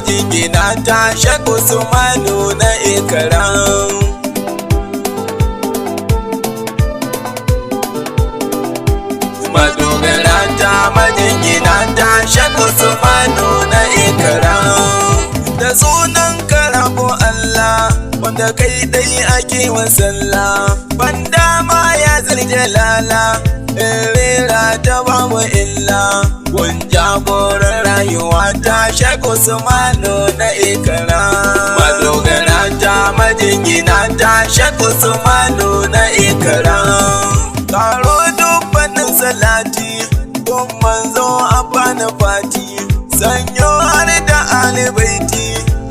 majingina ta Sheikh Usmanu na Ikram. Madogara ta majingina ta Sheikh Usmanu na Ikram. Da sunan karabo Allah wanda kai dai ake wa sallah, banda ma ya zaljalala rera ta babu illa. Gun jagoran rayuwa ta Sheikh Usmanu na Ikram. Madogara ta majingina ta Sheikh Usmanu na Ikram. Karo dubbanin salati kun manzo a bana fati, sanyo har da alibaiti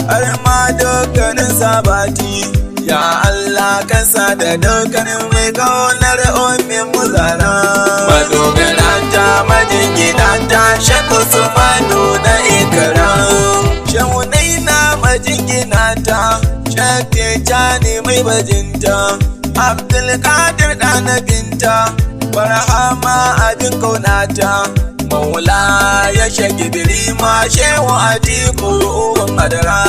har ma dukkanin sabati. Ya Allah kasa da dukkanin mai kaunar ummin muzara. Madogara ta majingina ta Sheikh Usmanu na Ikram. Shehunai na majingina ta Sheikh Tijjani mai bajinta, Abdulkadir ɗana binta, Barhama abin kaunata, Maula ya Sheikh Ibrima Shehu Atiku uban madara.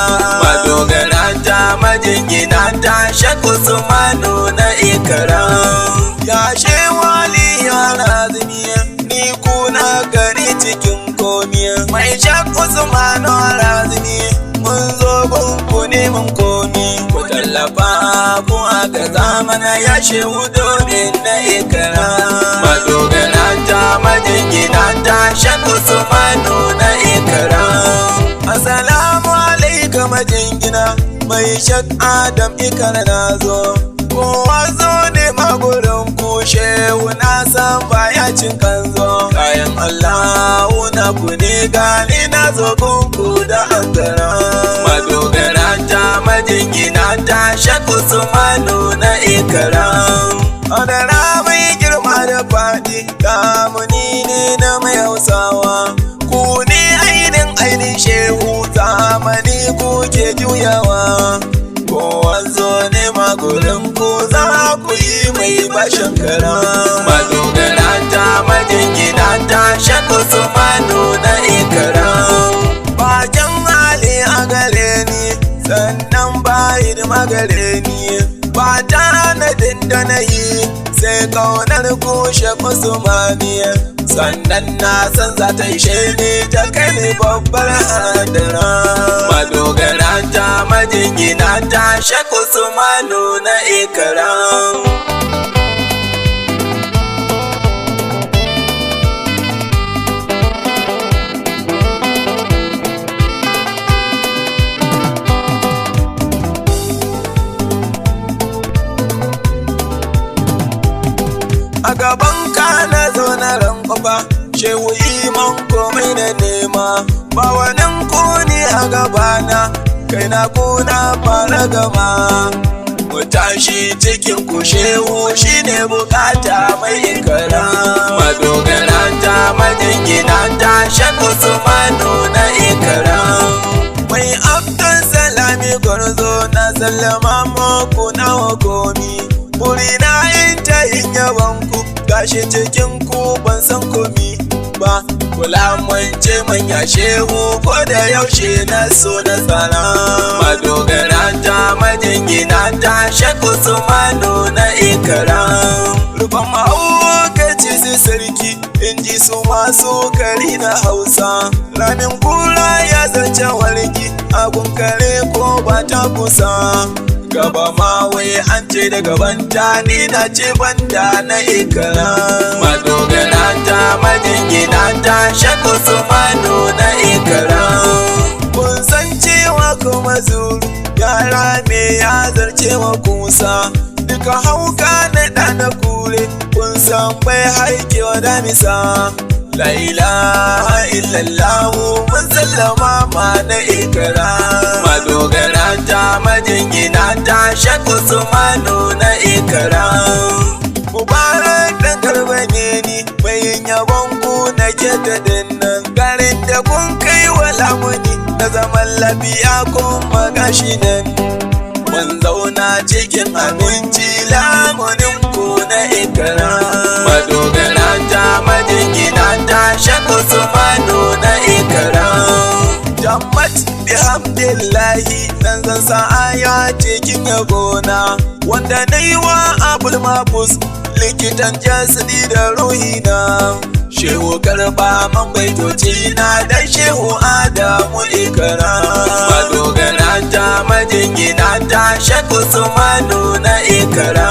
Madogara ta majingina ta Sheikh Usmanu na Ikram. Ya Shehu Ali ya razumi ni kuna gari cikin komi, mai Sheikh Usmanu razumi mun zo gunku neman komi. Ku tallafa ku aka zamana ya Shehu domin na Ikram. Madogara ta majingina ta Sheikh Usmanu na Ikram. Assalamu alaikum majingina mai Sheikh Adam Ikara nazo. Kowa zo ne magurin ku Shehu na san baya cin kanzo. Kayan Allah na ku ne gani na zo gunku da ankara. Madogara ta majingina ta Sheikh Usmanu na Ikram. Adara mai girma da faɗi damuni ne na mai Hausawa. Ku ne ainin Shehu zamani ku ke juyawa. Kowa zo ne magurin ku za ku yi mai bashin kara. Madogara ta majingina ta Sheikh Usmanu na Ikram. Bakin hali a gare ni sannan ba hidima gare ni, ba tanadin da na yi sai kaunar ku Sheikh Usmanu. Sannan na san za ta ishe ni ta kai ni babbar hadara. Madogara ta majingina ta Sheikh Usmanu na Ikram. A gaban ka na zo na rankwafa, Shehu iman komai da nema. Ba wanin kuni a gabana, kai na kuna fara gama. Mu tashi cikin ku Shehu shine bukata mai Ikram. Madogara ta majingina ta Sheikh Usmanu na Ikram. Mai Abdul Salami gwarzo na sallama muku na hukumi. Burina in ta yin yabanku, gashi cikin ku ban san komi ba. Kula mance manya Shehu ko da yaushe na so na tsara. Madogara ta majingina ta Sheikh Usmanu na Ikram. Rufan mahaukaci su sarki in ji su masu kari na Hausa. Ramin kura ya zance warki agun kare ko ba ta kusa. Gaba ma wai an ce da gabanta ni na ce banda na Ikram. Madogara ta majingina ta Sheikh Usmanu na Ikram. Kun san cewa kuma zuru yara me ya zarce wa kusa. Duka hauka na ɗana kure kun san bai haikewa damisa. La ilaha illallah mun sallama ma na Ikram. Madogara ta majingina ta Sheikh Usmanu na Ikram. Mubarak dan Garba ne ni mai yabon ku na ke ta dinnan. Garin da kun kai wa lamuni na zaman lafiya kuma gashi nan. Mun zauna cikin abinci lamunin ku na Ikram. Madogara ta majingina ta Sheikh Usmanu na Ikram. Jammat bihamdillahi nan zan sa aya cikin yabona wanda na yi wa abul mafus likitan jasadi da ruhina. Shehu karba man baitoci na dan Shehu Adamu Ikara. Madogara ta majingina ta Shehu Usmanu na Ikara.